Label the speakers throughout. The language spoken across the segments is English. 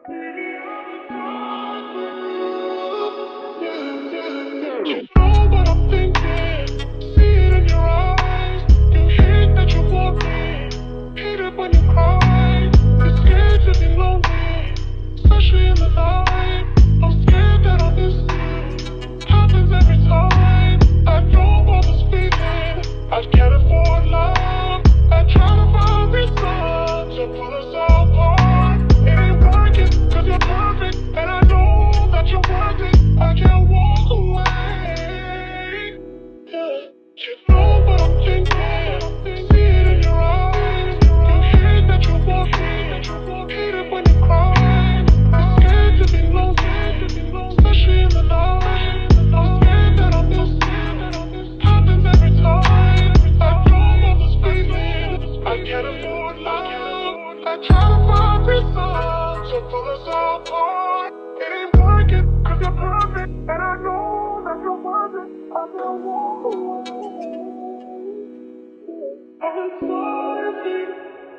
Speaker 1: You know what I'm thinking, see it in your eyes. You hate that you want me, hate it when you cry. You're scared to be lonely, especially in the night. I'm scared that I'll miss you, happens every time. I don't want this feeling, I can't afford love. I try to find reasons to pull us all apart. It ain't working, cause you're perfect, and I know that you're worth it. I can't walk away. Yeah. You know what I'm thinking, see it in your eyes. You hate that you want me, hate it when you cry. You're scared to be lonely, especially in the night. I'm scared that I'll miss you, happens every time. I don't want this feeling, I can't afford love. I try to find reasons to pull us all apart. It ain't working, cause you're perfect, and I know that you're worth it. I can't walk away. I'm inside here,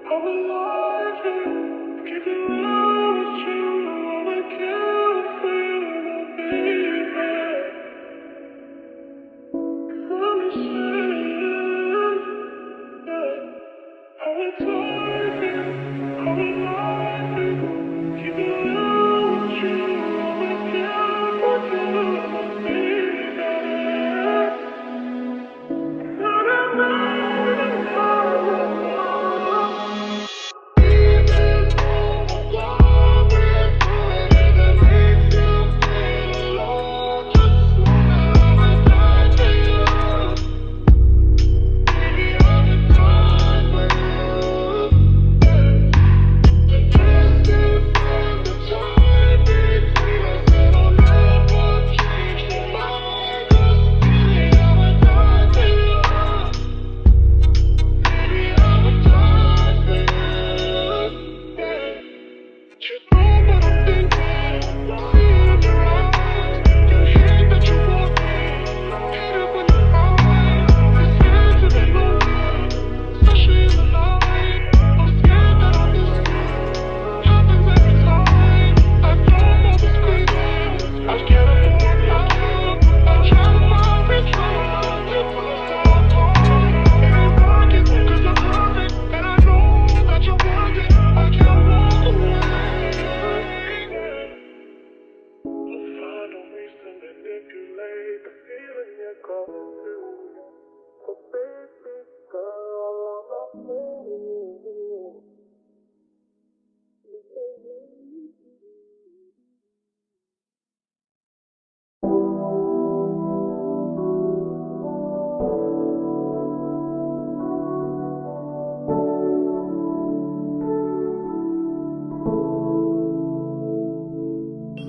Speaker 1: I'm alive here. Keep it real with you, I can't feel it, baby. Let me see it, yeah. I'm inside here, I'm alive here. Keep it real with you, I can't feel it, baby.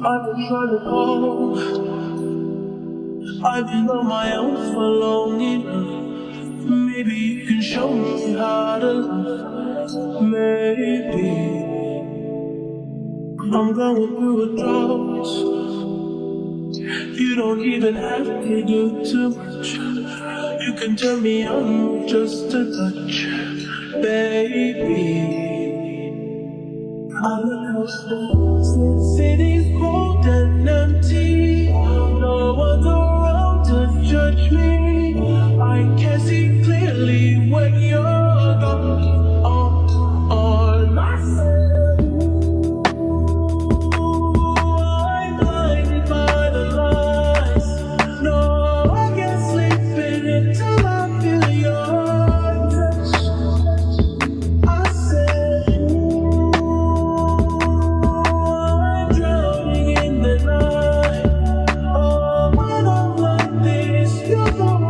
Speaker 1: I've been trying to call, I've been on my own for long enough. Maybe you can show me how to love. Maybe I'm going through a drought. You don't even have to do too much. You can turn me on with just a touch, baby. I look out, the city's cold and empty. No one's around to judge me. I can see clearly when you're gone. On myself, I'm blinded by the lies. No, I can't sleep in it till I feel your touch. I said, I'm drowning in the night. Oh, when I'm like this, you're the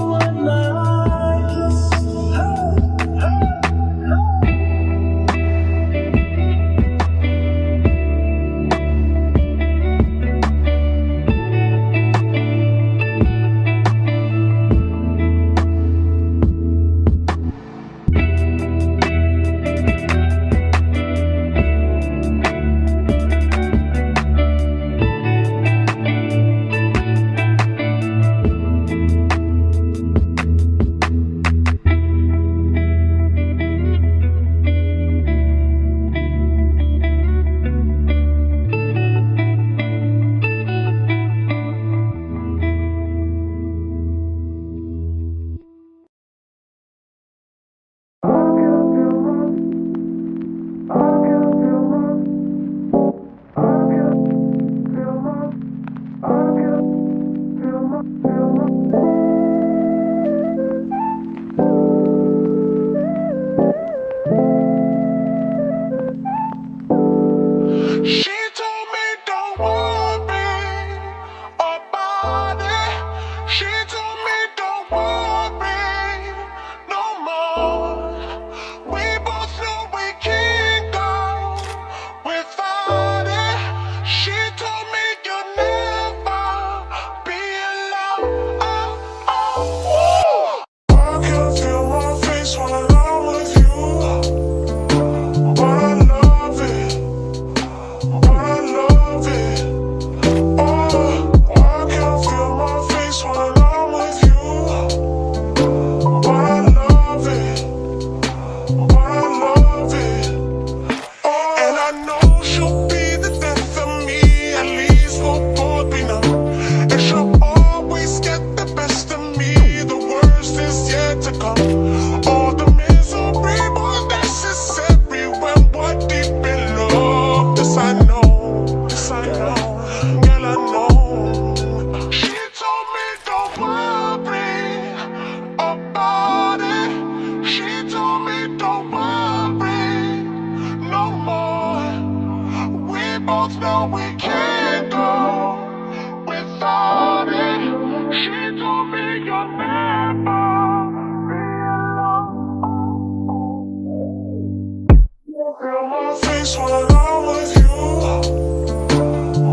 Speaker 1: feel my face when I'm with you,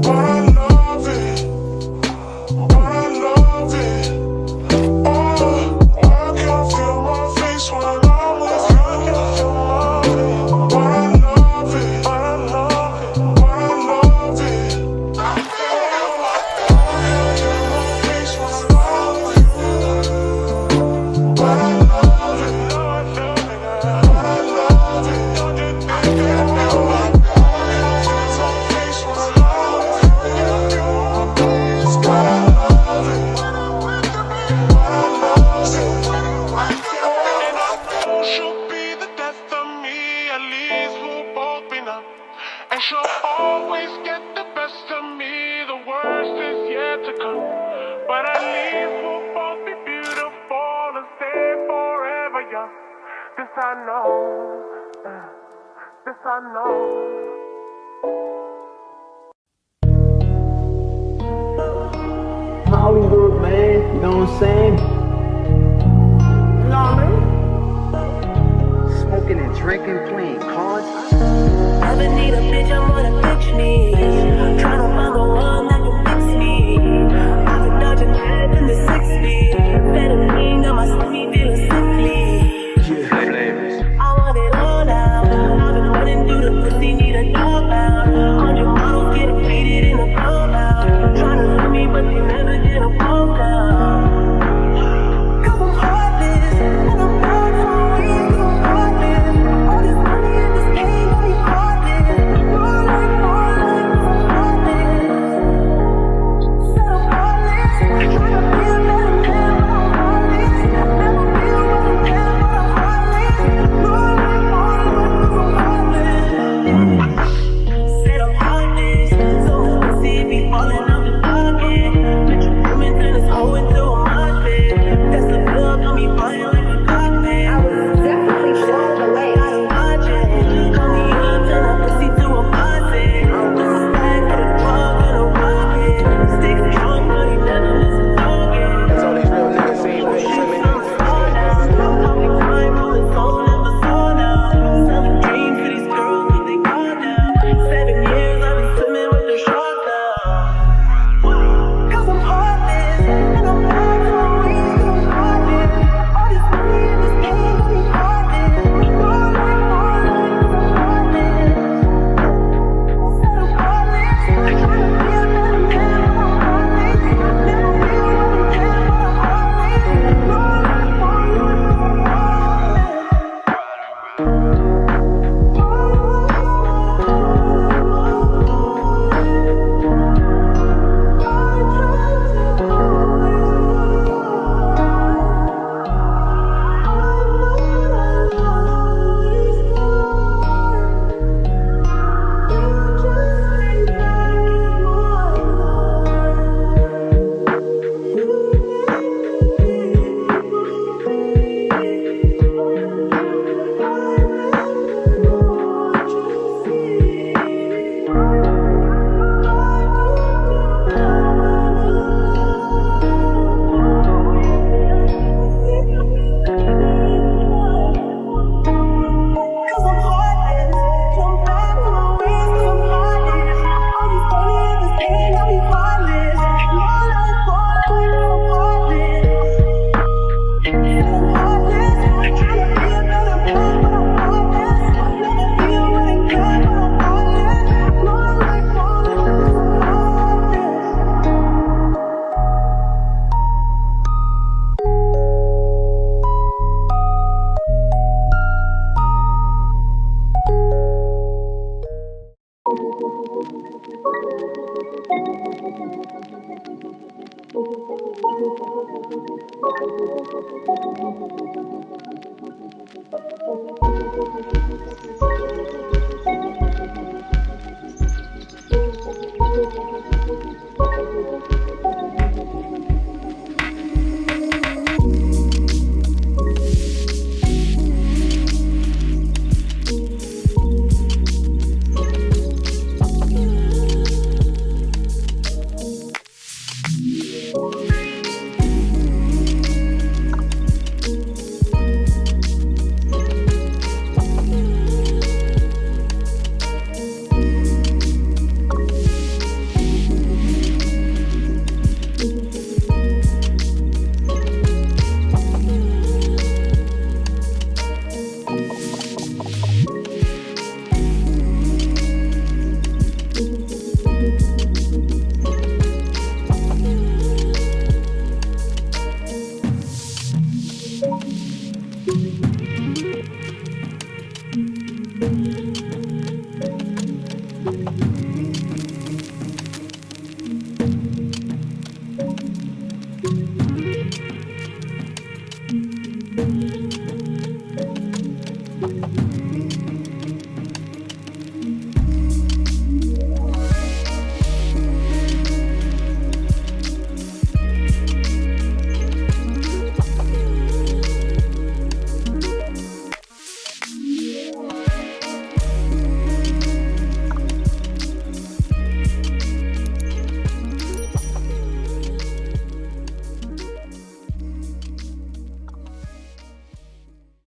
Speaker 1: but I love it, but I love it. Oh, I can feel my face when I'm with you, but I love it, but I love it, but I love it. I feel my face when I'm with you, but I love it, but I love it. I feel my face when I'm with you, but I love it, but I love it. She'll be the death of me, at least we'll both be numb. And she'll always get the best of me, the worst is yet to come. But at least we'll both be beautiful and stay forever young. This I know, this I know.
Speaker 2: Hollywood, man, you know what I'm saying? Nah, man. Smoking and drinking, playing cards.
Speaker 3: I been need a bitch, I'm on a bitch me.